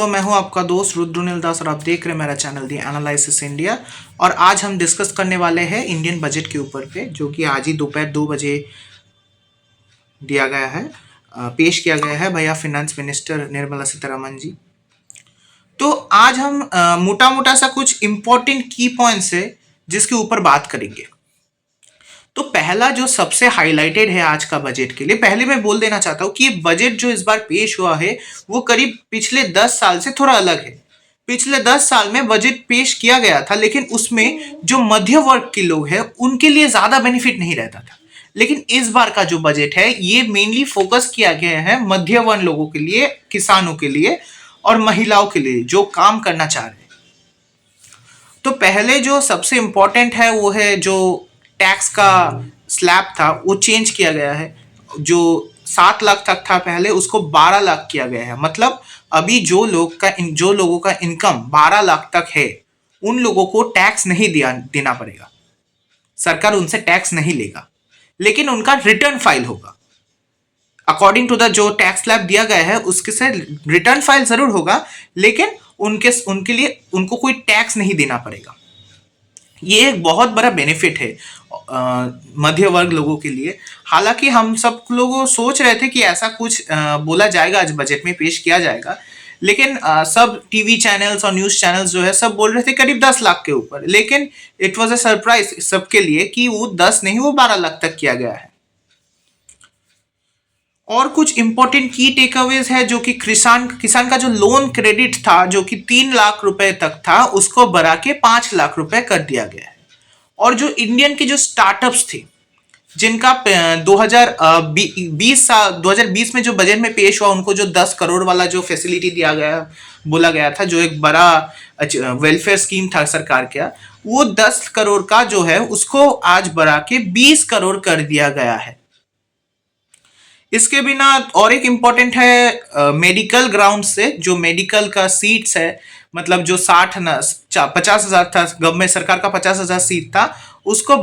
मैं हूं आपका दोस्त रुद्रनील दास और आप देख रहे हैं मेरा चैनल दी एनालिसिस इंडिया। और आज हम डिस्कस करने वाले हैं इंडियन बजट के ऊपर पे, जो कि आज ही दोपहर 2 बजे दिया गया है, पेश किया गया है भैया फिनेंस मिनिस्टर निर्मला सीतारमण जी। तो आज हम मोटा मोटा सा कुछ इंपॉर्टेंट की पॉइंट्स है जिसके ऊपर बात करेंगे। तो पहला जो सबसे हाईलाइटेड है आज का बजट के लिए, पहले मैं बोल देना चाहता हूं कि ये बजट जो इस बार पेश हुआ है वो करीब पिछले 10 साल से थोड़ा अलग है। पिछले 10 साल में बजट पेश किया गया था, लेकिन उसमें जो मध्य वर्ग के लोग हैं उनके लिए ज्यादा बेनिफिट नहीं रहता था। लेकिन इस बार का जो बजट है ये मेनली फोकस किया गया है मध्य वर्ग लोगों के लिए, किसानों के लिए और महिलाओं के लिए जो काम करना चाह रहे हैं। तो पहले जो सबसे इंपॉर्टेंट है वो है जो टैक्स का स्लैब था वो चेंज किया गया है। जो 7 लाख तक था पहले, उसको 12 लाख किया गया है। मतलब अभी जो लोगों का इनकम 12 लाख तक है उन लोगों को टैक्स नहीं देना पड़ेगा। सरकार उनसे टैक्स नहीं लेगा, लेकिन उनका रिटर्न फाइल होगा। अकॉर्डिंग टू द जो टैक्स स्लैब दिया गया है उसके से रिटर्न फाइल जरूर होगा, लेकिन उनके लिए उनको कोई टैक्स नहीं देना पड़ेगा। ये एक बहुत बड़ा बेनिफिट है मध्य वर्ग लोगों के लिए। हालांकि हम सब लोग सोच रहे थे कि ऐसा कुछ बोला जाएगा, आज बजट में पेश किया जाएगा, लेकिन सब टीवी चैनल्स और न्यूज चैनल्स जो है सब बोल रहे थे करीब 10 लाख के ऊपर। लेकिन इट वाज अ सरप्राइज सबके लिए कि वो 10 नहीं, वो 12 लाख तक किया गया है। और कुछ इंपॉर्टेंट की टेकअवेज है जो कि किसान का जो लोन क्रेडिट था जो कि 3 लाख रुपए तक था उसको बढ़ा के 5 लाख रुपए कर दिया गया है। और जो इंडियन के जो स्टार्टअप्स थे जिनका 2020 में जो बजट में पेश हुआ उनको जो 10 करोड़ वाला जो फैसिलिटी दिया गया, बोला गया था, जो एक बड़ा वेलफेयर स्कीम था सरकार का, वो 10 करोड़ का जो है उसको आज बढ़ा के 20 करोड़ कर दिया गया है। इसके बिना और एक इम्पोर्टेंट है मेडिकल ग्राउंड से जो मेडिकल का सीट्स है, मतलब जो 50,000 था, गवर्नमेंट सरकार का 50,000 सीट था, उसको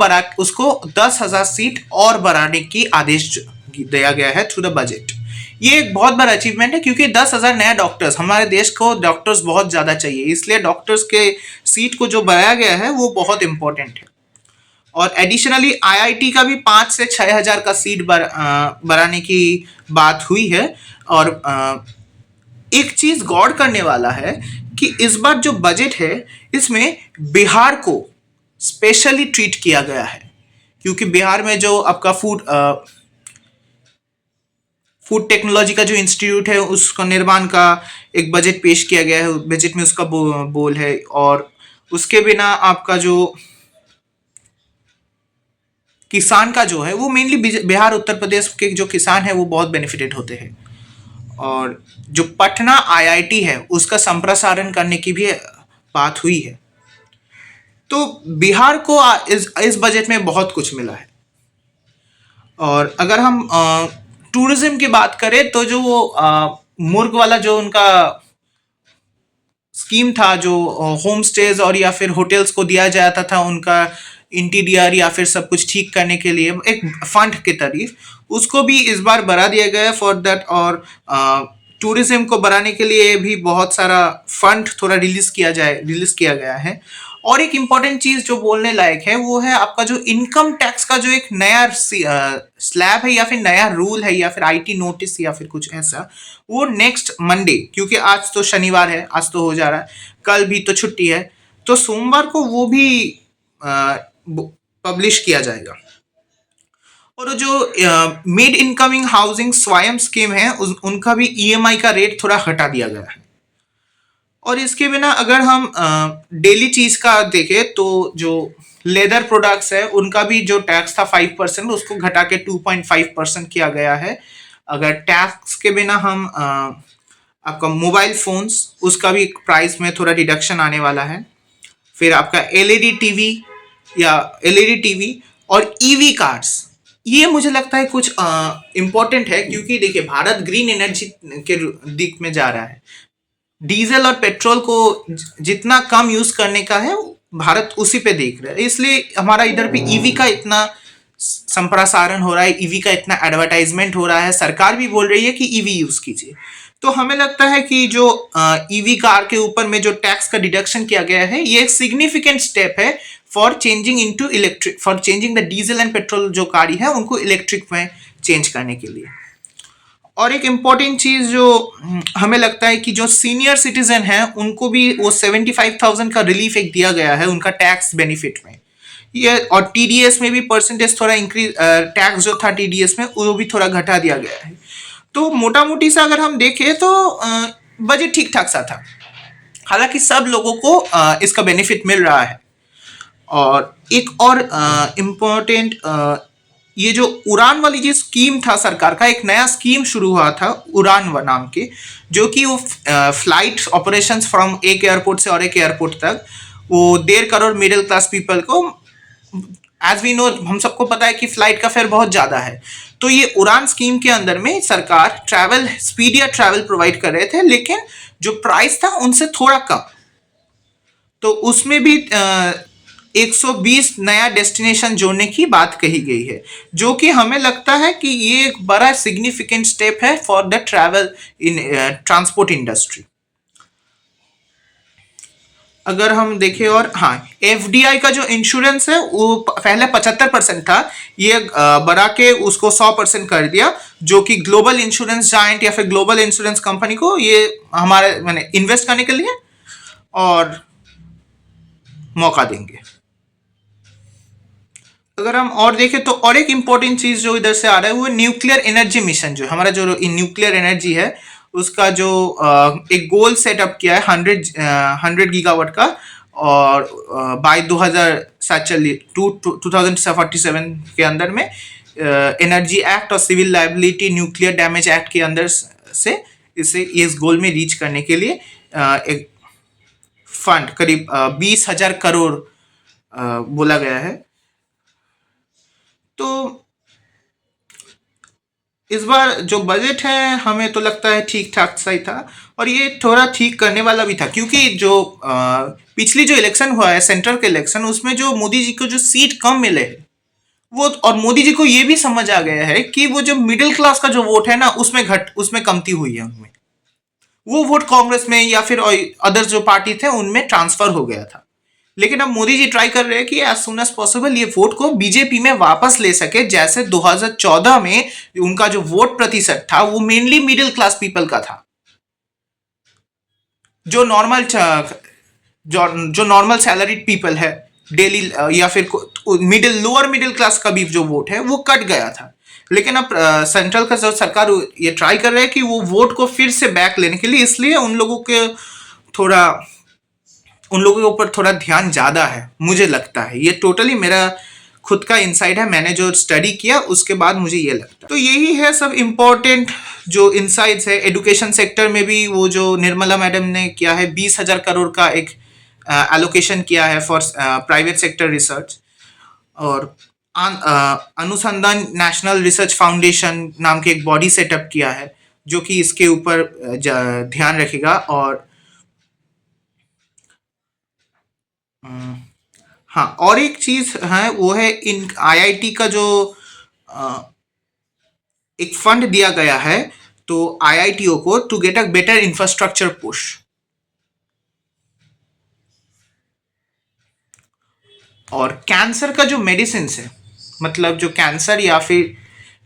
10,000 सीट और बढ़ाने की आदेश दिया गया है थ्रू द बजट। ये एक बहुत बड़ा अचीवमेंट है क्योंकि 10,000 नए डॉक्टर्स, हमारे देश को डॉक्टर्स बहुत ज्यादा चाहिए, इसलिए डॉक्टर्स के सीट को जो बढ़ाया गया है वो बहुत इंपॉर्टेंट है। और एडिशनली आईआईटी का भी 5 से 6,000 का सीट बढ़ाने की बात हुई है। और एक चीज गौर करने वाला है कि इस बार जो बजट है इसमें बिहार को स्पेशली ट्रीट किया गया है, क्योंकि बिहार में जो आपका फूड टेक्नोलॉजी का जो इंस्टीट्यूट है उसका निर्माण का एक बजट पेश किया गया है, बजट में उसका बोल है। और उसके बिना आपका जो किसान का जो है वो मेनली बिहार उत्तर प्रदेश के जो किसान है वो बहुत बेनिफिटेड होते हैं। और जो पटना आईआईटी है उसका संप्रसारण करने की भी बात हुई है। तो बिहार को इस बजट में बहुत कुछ मिला है। और अगर हम टूरिज्म की बात करें तो जो वो मुर्ग वाला जो उनका स्कीम था, जो होम स्टेज और या फिर होटल्स को दिया जाता था उनका इंटीरियर या फिर सब कुछ ठीक करने के लिए एक फंड के तरीफ, उसको भी इस बार बढ़ा दिया गया फॉर दैट। और टूरिज्म को बढ़ाने के लिए भी बहुत सारा फंड थोड़ा रिलीज किया गया है। और एक इम्पॉर्टेंट चीज जो बोलने लायक है वो है आपका जो इनकम टैक्स का जो एक नया स्लैब है या फिर नया रूल है या फिर आईटी नोटिस या फिर कुछ ऐसा, वो नेक्स्ट मंडे, क्योंकि आज तो शनिवार है, आज तो हो जा रहा है, कल भी तो छुट्टी है, तो सोमवार को वो भी पब्लिश किया जाएगा। और जो मिड इनकमिंग हाउसिंग स्वयं स्कीम है उनका भी ईएमआई का रेट थोड़ा हटा दिया गया है। और इसके बिना अगर हम डेली चीज का देखें तो जो लेदर प्रोडक्ट्स है उनका भी जो टैक्स था 5% उसको घटा के 2.5% किया गया है। अगर टैक्स के बिना हम आपका मोबाइल फोन्स, उसका भी प्राइस में थोड़ा रिडक्शन आने वाला है। फिर आपका एलईडी टीवी और ईवी कार्स, ये मुझे लगता है कुछ इंपॉर्टेंट है, क्योंकि देखिए भारत ग्रीन एनर्जी के दिक में जा रहा है। डीजल और पेट्रोल को जितना कम यूज करने का है भारत उसी पे देख रहा है, इसलिए हमारा इधर पे ईवी का इतना संप्रसारण हो रहा है, ईवी का इतना एडवर्टाइजमेंट हो रहा है, सरकार भी बोल रही है कि ईवी यूज कीजिए। तो हमें लगता है कि जो ईवी कार के ऊपर में जो टैक्स का डिडक्शन किया गया है, ये एक सिग्निफिकेंट स्टेप है for changing into electric, for changing the diesel and petrol जो गाड़ी है उनको इलेक्ट्रिक में चेंज करने के लिए। और एक इम्पॉर्टेंट चीज जो हमें लगता है कि जो सीनियर सिटीजन हैं उनको भी वो 75,000 का रिलीफ एक दिया गया है उनका टैक्स बेनिफिट में। ये और टीडीएस में भी परसेंटेज थोड़ा इंक्रीज, टैक्स जो था टीडीएस में वो भी थोड़ा घटा दिया गया है। तो मोटा मोटी सा अगर हम देखें तो बजट ठीक ठाक सा था, हालांकि सब लोगों को इसका बेनिफिट मिल रहा है। और एक और इम्पोर्टेंट, ये जो उड़ान वाली जो स्कीम था सरकार का, एक नया स्कीम शुरू हुआ था उड़ान नाम के, जो कि वो फ्लाइट ऑपरेशंस फ्रॉम एक एयरपोर्ट से और एक एयरपोर्ट तक वो 1.5 करोड़ मिडिल क्लास पीपल को, एज वी नो हम सबको पता है कि फ्लाइट का फेयर बहुत ज़्यादा है, तो ये उड़ान स्कीम के अंदर में सरकार ट्रैवल स्पीडियर ट्रैवल प्रोवाइड कर रहे थे, लेकिन जो प्राइस था उनसे थोड़ा कम। तो उसमें भी 120 नया डेस्टिनेशन जोड़ने की बात कही गई है, जो कि हमें लगता है कि ये एक बड़ा सिग्निफिकेंट स्टेप है for the travel in transport industry. अगर हम देखें, और हाँ, एफडीआई का जो इंश्योरेंस है वो पहले 75% था, ये बढ़ा के उसको 100% कर दिया, जो कि ग्लोबल इंश्योरेंस जायंट या फिर ग्लोबल इंश्योरेंस कंपनी को ये हमारे मैंने इन्वेस्ट करने के लिए और मौका देंगे। अगर हम और देखें तो और एक इम्पोर्टेंट चीज जो इधर से आ रहा है वो न्यूक्लियर एनर्जी मिशन, जो हमारा जो न्यूक्लियर एनर्जी है उसका जो एक गोल सेटअप किया है 100 गीगावाट का, और बाय 2047 के अंदर में एनर्जी एक्ट और civil liability nuclear damage act के अंदर से इसे इस गोल में रीच करने के लिए एक फंड करीब 20,000 करोड़ बोला गया है। तो इस बार जो बजट है हमें तो लगता है ठीक ठाक सही था, और ये थोड़ा ठीक करने वाला भी था, क्योंकि जो पिछली जो इलेक्शन हुआ है सेंट्रल के इलेक्शन, उसमें जो मोदी जी को जो सीट कम मिले हैं वो, और मोदी जी को ये भी समझ आ गया है कि वो जो मिडिल क्लास का जो वोट है ना उसमें कमती हुई है, उनमें वो वोट कांग्रेस में या फिर अदर जो पार्टी थे उनमें ट्रांसफर हो गया था। लेकिन अब मोदी जी ट्राई कर रहे हैं कि एज सुन एज पॉसिबल ये वोट को बीजेपी में वापस ले सके, जैसे 2014 में उनका जो वोट प्रतिशत था वो मेनली मिडिल क्लास पीपल का था, जो नॉर्मल जो नॉर्मल सैलरीड पीपल है डेली, या फिर लोअर मिडिल क्लास का भी जो वोट है वो कट गया था। लेकिन अब सेंट्रल का जो सरकार ये ट्राई कर रहे हैं कि वो वोट को फिर से बैक लेने के लिए, इसलिए उन लोगों के ऊपर थोड़ा ध्यान ज़्यादा है, मुझे लगता है। ये टोटली मेरा खुद का इंसाइट है, मैंने जो स्टडी किया उसके बाद मुझे ये लगता है। तो यही है सब इम्पोर्टेंट जो इंसाइट्स है। एजुकेशन सेक्टर में भी वो जो निर्मला मैडम ने किया है 20,000 करोड़ का एक एलोकेशन किया है फॉर प्राइवेट सेक्टर रिसर्च, और अनुसंधान नेशनल रिसर्च फाउंडेशन नाम के एक बॉडी सेटअप किया है जो कि इसके ऊपर ध्यान रखेगा। और हाँ, और एक चीज है वो है इन आईआईटी का जो एक फंड दिया गया है तो आईआईटीओ को to get a better infrastructure push. और कैंसर का जो मेडिसिन है, मतलब जो कैंसर या फिर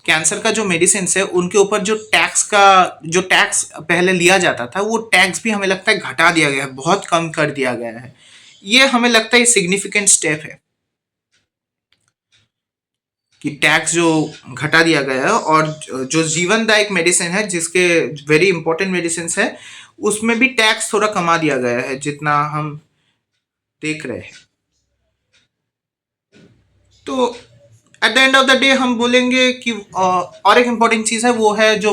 कैंसर का जो मेडिसिन है उनके ऊपर जो टैक्स पहले लिया जाता था वो टैक्स भी हमें लगता है घटा दिया गया है, बहुत कम कर दिया गया है। ये हमें लगता है सिग्निफिकेंट स्टेप है कि टैक्स जो घटा दिया गया है, और जो जीवनदायक मेडिसिन है जिसके वेरी इंपॉर्टेंट मेडिसिन है उसमें भी टैक्स थोड़ा कमा दिया गया है जितना हम देख रहे हैं। तो at the end of the day हम बोलेंगे कि और एक इम्पॉर्टेंट चीज़ है वो है जो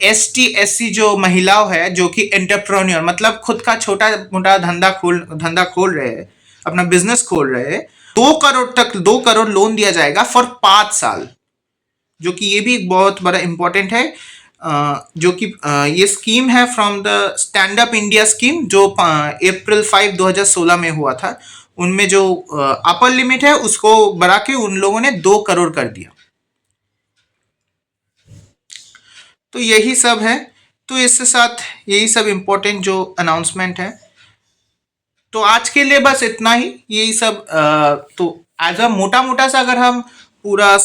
ST SC जो महिलाओं है जो कि एंटरप्रेन्योर, मतलब खुद का छोटा मोटा धंधा खोल रहे हैं, अपना बिजनेस खोल रहे हैं, 2 करोड़ लोन दिया जाएगा फॉर 5 साल, जो कि ये भी एक बहुत बड़ा इम्पोर्टेंट है। जो कि ये स्कीम है from the stand up India scheme जो April 5, 2016 में हुआ था। उनमें जो अपर लिमिट है उसको बढ़ा के उन लोगों ने 2 करोड़ कर दिया। तो यही सब है। तो इसके साथ यही सब इम्पोर्टेंट जो अनाउंसमेंट है, तो आज के लिए बस इतना ही। यही सब तो एज अ मोटा मोटा सा अगर हम पूरा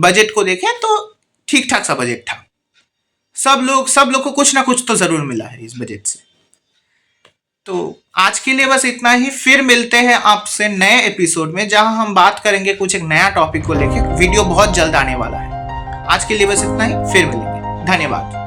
बजट को देखें तो ठीक ठाक सा बजट था। सब लोग को कुछ ना कुछ तो जरूर मिला है इस बजट से। तो आज के लिए बस इतना ही। फिर मिलते हैं आपसे नए एपिसोड में, जहां हम बात करेंगे कुछ एक नया टॉपिक को लेके। वीडियो बहुत जल्द आने वाला है। आज के लिए बस इतना ही, फिर मिलेंगे। धन्यवाद।